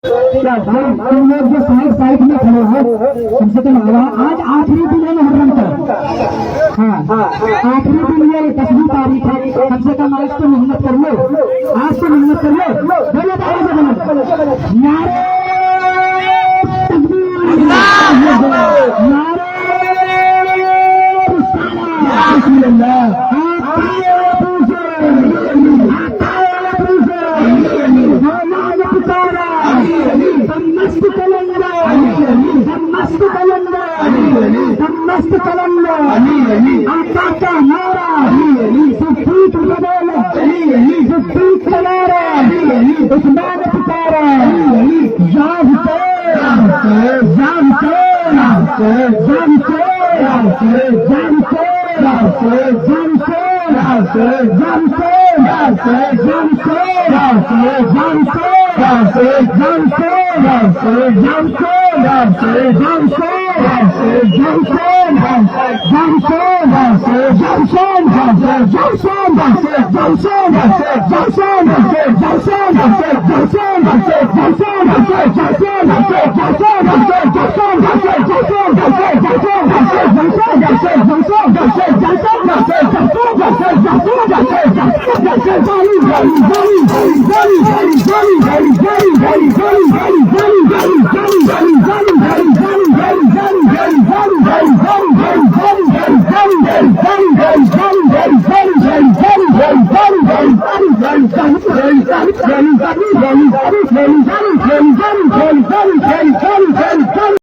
तुम लोग जो साइड में खड़े हो, कम से कम आज आखिरी दिन है मुहर्रम का। हाँ, आखिरी दिन है, 10वीं तारीख है। कम से कम आज तो मेहनत कर लो, आज तो मेहनत कर लो। बोलो ताली से बोलो, नारे तकबीर, नारे रिसालत। मस्त कलंदर आका का नारा, सुप्रीत बदल, सुप्रीत नारा, उस्मान पुकारा, याद से जान से जान से जान से जान से जान से जान से जान से जान से जान से जान से जान से जान से जान से जान से जान से जान से जान से Very